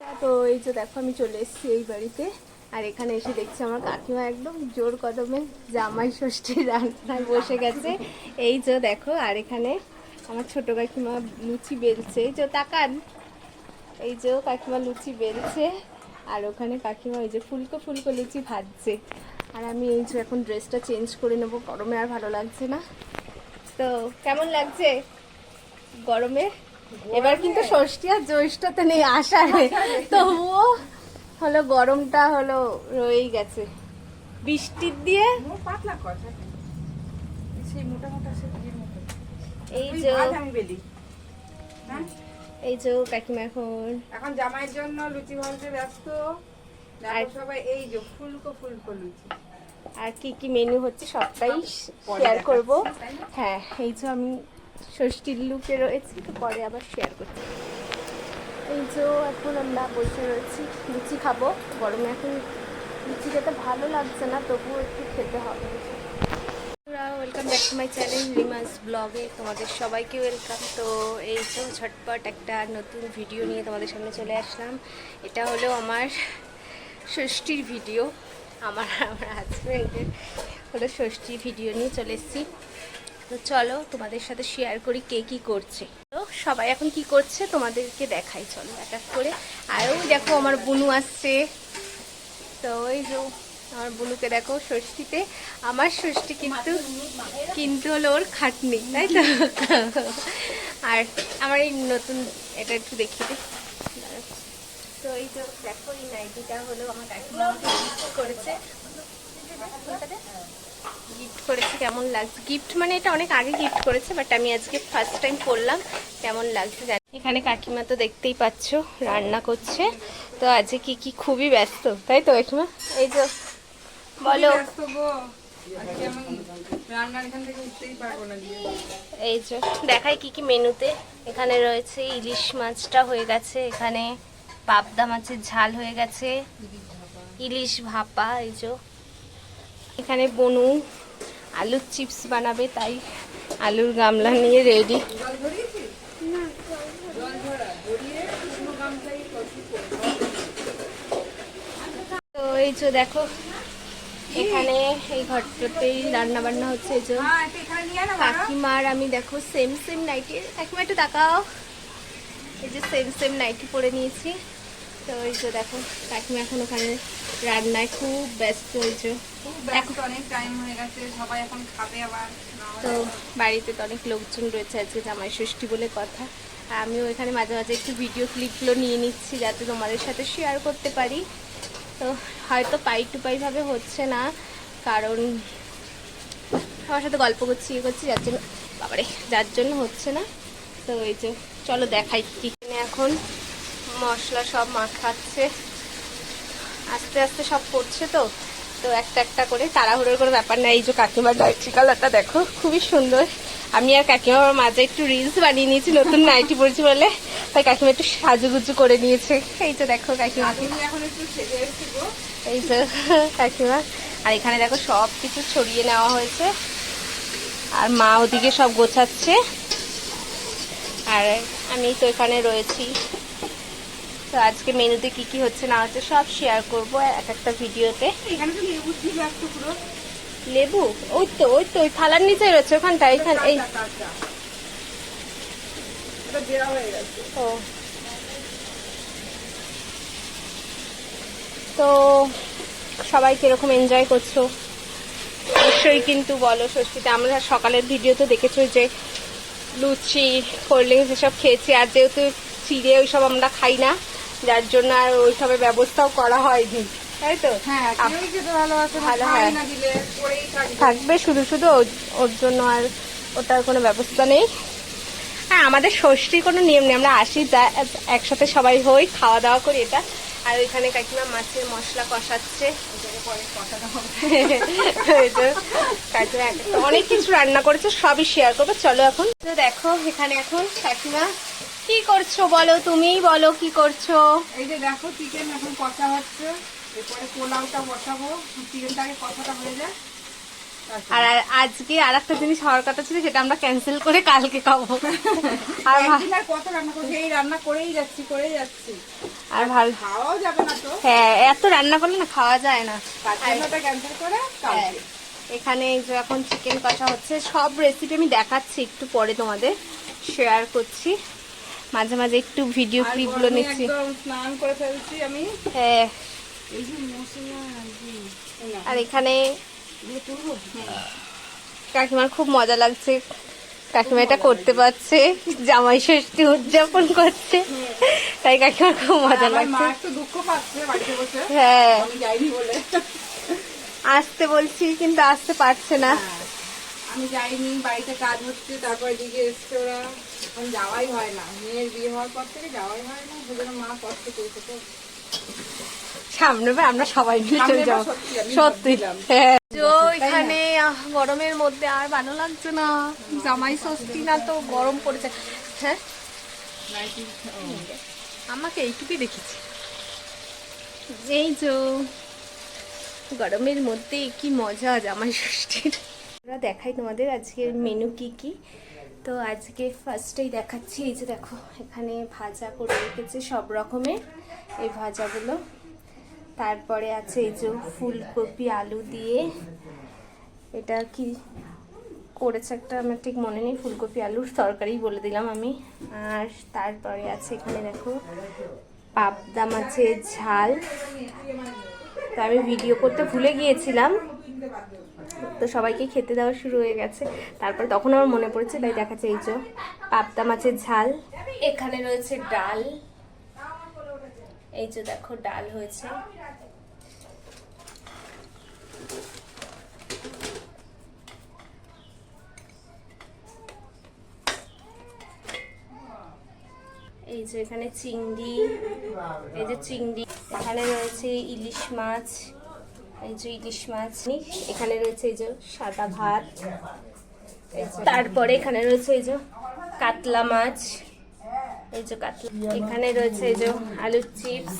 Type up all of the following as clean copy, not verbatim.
তো এই যে দেখো আমি চলে এসেছি এই বাড়িতে। আর এখানে এসে দেখছি আমার কাকিমা একদম জোর কদমে জামাই ষষ্ঠীর রান্নায় বসে গেছে। এই যে দেখো, আর এখানে আমার ছোট কাকিমা লুচি বেলছে। এই যে তাকান, এই যে কাকিমা লুচি বেলছে। আর ওখানে কাকিমা এই যে ফুলকো ফুলকো লুচি ভাজছে। আর আমি এই যে এখন ড্রেসটা চেঞ্জ করে নেবো, গরমে আর ভালো লাগছে না। তো কেমন লাগছে গরমে? এবার কিন্তু ষষ্ঠী আর জ্যৈষ্ঠতে নেই আষাঢ়ে, তবুও হলো গরমটা হলো রয়েই গেছে বৃষ্টির দিয়ে। এই যে এই যে কাকিমা এখন জামাইয়ের জন্য লুচি ভাজতে ব্যস্ত। আর সবাই এই যে ফুলকো ফুলকো লুচি। আর কি কি মেনু হচ্ছে সবটাই শেয়ার করব। হ্যাঁ, এই যে আমি ষষ্ঠীর লুকে রয়েছি, তো পরে আবার শেয়ার করছি। এই যে এখন আমরা বসে রয়েছি, লুচি খাবো। গরমে এখন লুচি খেতে ভালো লাগছে না, তবুও একটু খেতে হবে। Welcome back to my channel Rimas ব্লগে, তোমাদের সবাইকে ওয়েলকাম। তো এই যে ঝটপট একটা নতুন ভিডিও নিয়ে তোমাদের সামনে চলে আসলাম। এটা হলো আমার ষষ্ঠীর ভিডিও। আমার হাজব্যান্ডের হলো ষষ্ঠীর ভিডিও নিয়ে চলে এসেছি। তো চলো তোমাদের সাথে শেয়ার করি কে কী করছে। তো সবাই এখন কি করছে তোমাদেরকে দেখাই, চলো এক এক করে। আর ওই দেখো আমার বুনু আসছে। তো ওই যে আমার বুনুকে দেখো ষষ্ঠীতে। আমার ষষ্ঠী কিন্তু হলো ওর খাটনি, তাই তো। আর আমার এই নতুন এটা একটু দেখিয়ে দিই। তো এই যে দেখো, এই নাইটিটা হলো আমার কাকিমা গিফট করেছে। গিফট করেছে, কেমন লাগছে? গিফট মানে এটা অনেক আগে গিফট করেছে, বাট আমি আজকে ফার্স্ট টাইম পরলাম। কেমন লাগছে? এখানে কাকিমা তো দেখতেই পাচ্ছ রান্না করছে। তো আজকে কি খুবই ব্যস্ত, তাই তো কাকিমা? এই যে বলো। এই যে দেখাই কি কি মেনুতে। এখানে রয়েছে ইলিশ মাছটা হয়ে গেছে, এখানে পাবদা মাছের ঝাল হয়ে গেছে, ইলিশ ভাপা। এই যে এখানে বনু আলুর চিপস বানাবে, তাই আলুর গামলা নিয়ে রেডি। তো এই যে দেখো, এখানে এই ঘরটাতেই রান্না বান্না হচ্ছে। এই যে কাকিমার আমি দেখো সেম সেম নাইটি। কাকিমা একটু তাকাও, এই যে সেম সেম নাইটি পরে নিয়েছি। তো এই যে দেখো কাকিমা এখন ওখানে রান্নায় খুব ব্যস্ত হয়েছে। অনেক টাইম হয়ে গেছে, সবাই এখন খাবে আবার। তো বাড়িতে তো অনেক লোকজন রয়েছে, আজকে জামাই ষষ্ঠী বলে কথা। আর আমিও এখানে মাঝে মাঝে একটু ভিডিও ক্লিপগুলো নিয়ে নিচ্ছি, যাতে তোমাদের সাথে শেয়ার করতে পারি। তো হয়তো পাই টু পাই ভাবে হচ্ছে না, কারণ সবার সাথে গল্প করছি ইয়ে করছি, যার জন্য যার জন্য হচ্ছে না। তো এই যে চলো দেখাই কি এখন মশলা সব মাখাচ্ছে, আস্তে আস্তে সব করছে। তো তো একটা একটা করে, তাড়াহুড়োর কোনো ব্যাপার না। এই যে কাকিমার নাইটি কালারটা দেখো, খুবই সুন্দর। আমি আর কাকিমার মাঝে একটু রিলস বানিয়ে নিয়েছি, নতুন নাইটি পরেছি বলে, তাই কাকিমা একটু সাজুগুজু করে নিয়েছে। এই যে দেখো কাকিমা, এই যে কাকিমা। আর এখানে দেখো সব কিছু ছড়িয়ে নেওয়া হয়েছে, আর মা ওদিকে সব গোছাচ্ছে, আর আমি তো এখানে রয়েছি। তো আজকে মেনুতে কি কি হচ্ছে না হচ্ছে সব শেয়ার করব এক একটা ভিডিওতে। এখানে তো লেবু ছিল একটু পুরো। লেবু ওই তো ওই থালার নিচে রয়েছে, ওখানটা এখানে। এই ও, তো সবাই কিরকম এনজয় করছো অবশ্যই কিন্তু বলো। ষষ্ঠীতে আমরা সকালের ভিডিও তো দেখেছো যে লুচি কোল্ড ড্রিঙ্কস এসব খেয়েছি। আর যেহেতু চিড়ে ওইসব আমরা খাই না, যার জন্য আর ওইসবের ব্যবস্থাও করা হয়নি, তাই তো। ভালো হয় থাকবে শুধু শুধু, ওর জন্য আর ওটার কোনো ব্যবস্থা নেই। হ্যাঁ, আমাদের ষষ্ঠীর কোনো নিয়ম নেই, আমরা আসি যা একসাথে সবাই হই, খাওয়া দাওয়া করি এটা। আর ওইখানে কাকিমা মাছের মশলা কষাচ্ছে। অনেক কিছু রান্না করেছে, সবই শেয়ার করবো। চলো এখন তো দেখো, এখানে এখন কাকিমা কি করছো বলো, তুমিই বলো কি করছো। এই যে দেখো চিকেন এখন কষা হচ্ছে, এরপরে পোলাওটা বসাবো। চিকেনটাকে কষাটা হয়ে যায়, আর আজকে আর একটা জিনিস হওয়ার কথা ছিল, সেটা আমরা ক্যান্সেল করে কালকে খাবো। আর একদিন আর কত রান্না করছি, এই রান্না করেই যাচ্ছি। আর ভালো খাওয়াও যাবে না তো, হ্যাঁ, এত রান্না করলে না খাওয়া যায় না। তার জন্য ওটা ক্যান্সেল করে হ্যাঁ, কালকে। এখানে এই যে এখন চিকেন কষা হচ্ছে। সব রেসিপি আমি দেখাচ্ছি, একটু পরে তোমাদের শেয়ার করছি। মাঝে মাঝে একটু ভিডিও আর ক্লিপগুলো গরমে নিচ্ছি। একদম স্নান করে ফেলছি আমি। হ্যাঁ, এই যে মশলা আর এখানে কাকিমার খুব মজা লাগছে, কাকিমা এটা করতে পারছে, জামাই ষষ্ঠী উদযাপন করছে, তাই কাকিমার খুব মজা আমার মা লাগছে। একটু দুঃখ পাচ্ছে বাড়িতে বসে, হ্যাঁ, আমি যাইনি বলে। আসতে বলছি কিন্তু আসতে পারছে না। হ্যাঁ, আমি যাইনি, বাড়িতে কাজ হচ্ছে, তারপরে দিকে এসছে ওরা, এখন যাওয়াই হয় না। মেয়ের বিয়ে হওয়ার পর থেকে যাওয়াই হয় না, সেজন্য মা কষ্ট পেয়েছে। তো সামনে বার আমরা সবাই মিলে চলে যাবো। সত্যি আমি সত্যি, ভাবছিলাম। হ্যাঁ। তো এখানে গরমের মধ্যে আর ভালো লাগছে না, জামাই ষষ্ঠী না তো গরম পড়েছে। হ্যাঁ, আমাকে এইটুকুই দেখেছি। এই যে গরমের মধ্যে কি মজা জামাই ষষ্ঠীর। আমরা দেখাই তোমাদের আজকের মেনু কি কি। তো আজকে ফার্স্টেই দেখাচ্ছি, এই যে দেখো এখানে ভাজা করে রেখেছে সব রকমের, এই ভাজাগুলো। তারপরে আছে এই যে ফুলকপি আলু দিয়ে, এটা কি করেছে একটা আমার ঠিক মনে নেই, ফুলকপি আলুর তরকারি বলে দিলাম আমি। আর তারপরে আছে এখানে দেখো পাবদা মাছের ঝাল, তো আমি ভিডিও করতে ভুলে গিয়েছিলাম, তো সবাইকে খেতে দেওয়া শুরু হয়ে গেছে। তারপরে তখন আমার মনে পড়েছে, তাই দেখাচ্ছে এই যে পাবদা মাছের ঝাল। এখানে রয়েছে ডাল, এই যে দেখো ডাল হয়েছে। এই যে এখানে চিংড়ি, এই যে চিংড়ি, এখানে রয়েছে ইলিশ মাছ, এই যে ইলিশ মাছ, এখানে রয়েছে এই যে সাদা ভাত, তারপরে এখানে রয়েছে এই যে কাতলা মাছ, এই যে কাতলা, এখানে রয়েছে এই যে আলুর চিপস,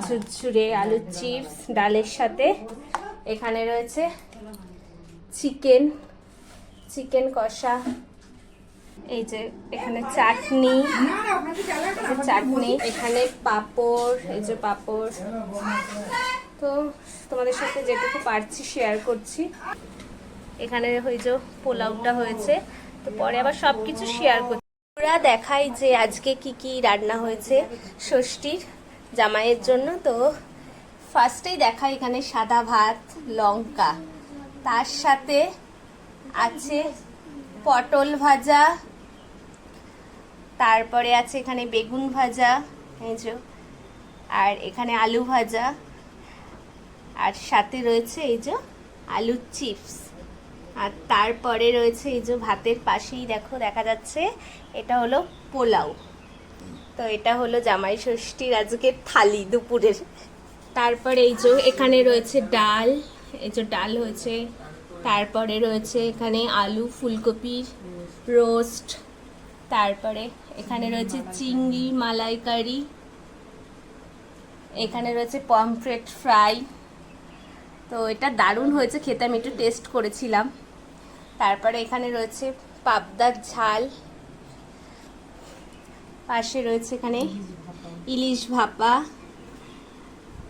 ঝুরঝুরে আলুর চিপস ডালের সাথে, এখানে রয়েছে চিকেন, চিকেন কষা, এই যে এখানে চাটনি, চাটনি, এখানে পাঁপড়, এই যে পাঁপড়। তো তোমাদের সাথে যেটুকু পারছি শেয়ার করছি। এখানে ওই যে পোলাওটা হয়েছে, তো পরে আবার সবকিছু শেয়ার করছি। পুরা দেখাই যে আজকে কি কি রান্না হয়েছে ষষ্ঠীর জামাইয়ের জন্য। তো ফার্স্টেই দেখাই এখানে সাদা ভাত লঙ্কা, তার সাথে আছে পটল ভাজা, তারপরে আছে এখানে বেগুন ভাজা, এই যে, আর এখানে আলু ভাজা, আর সাথে রয়েছে এই যে আলুর চিপস, আর তারপরে রয়েছে এই যে ভাতের পাশেই দেখো দেখা যাচ্ছে এটা হলো পোলাও। তো এটা হলো জামাই ষষ্ঠীর আজকের থালি দুপুরের। তারপরে এই যে এখানে রয়েছে ডাল, এই যে ডাল হয়েছে, তারপরে রয়েছে এখানে আলু ফুলকপির রোস্ট, তারপরে এখানে রয়েছে চিংড়ি মালাইকারি, এখানে রয়েছে পমফ্রেট ফ্রাই। তো এটা দারুণ হয়েছে খেতে, আমি একটু টেস্ট করেছিলাম। তারপরে এখানে রয়েছে পাবদার ঝাল, পাশে রয়েছে এখানে ইলিশ ভাপা,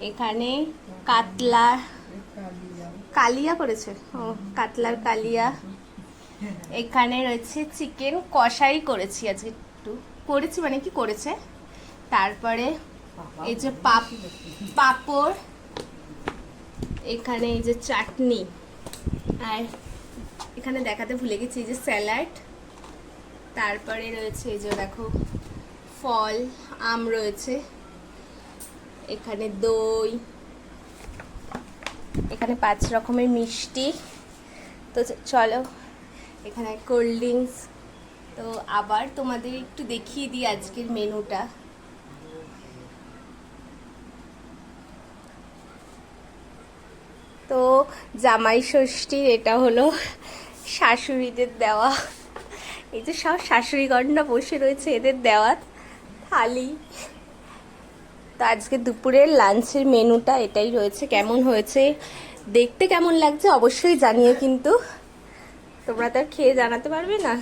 এখানে কাতলা কালিয়া করেছে, ও কাতলার কালিয়া, এখানে রয়েছে চিকেন কষাই করেছি আজকে, একটু করেছি মানে কি করেছে। তারপরে এই যে পাঁপড়, এখানে এই যে চাটনি, আর এখানে দেখাতে ভুলে গেছি এই যে স্যালাড, তারপরে রয়েছে এই যে দেখো ফল আম রয়েছে, এখানে দই, এখানে 5 রকমের মিষ্টি। তো চলো এখানে কোল্ড ড্রিঙ্কস। তো আবার তোমাদের একটু দেখিয়ে দিই আজকের মেনুটা। তো জামাই ষষ্ঠীর এটা হলো শাশুড়িদের দেওয়া, এই যে সব শাশুড়িগণরা বসে রয়েছে, এদের দেওয়া থালি। তো আজকে দুপুরের লাঞ্চের মেনুটা এটাই রয়েছে। কেমন হয়েছে দেখতে কেমন লাগছে অবশ্যই জানিও, কিন্তু তোমরা তো আর খেয়ে জানাতে পারবে না।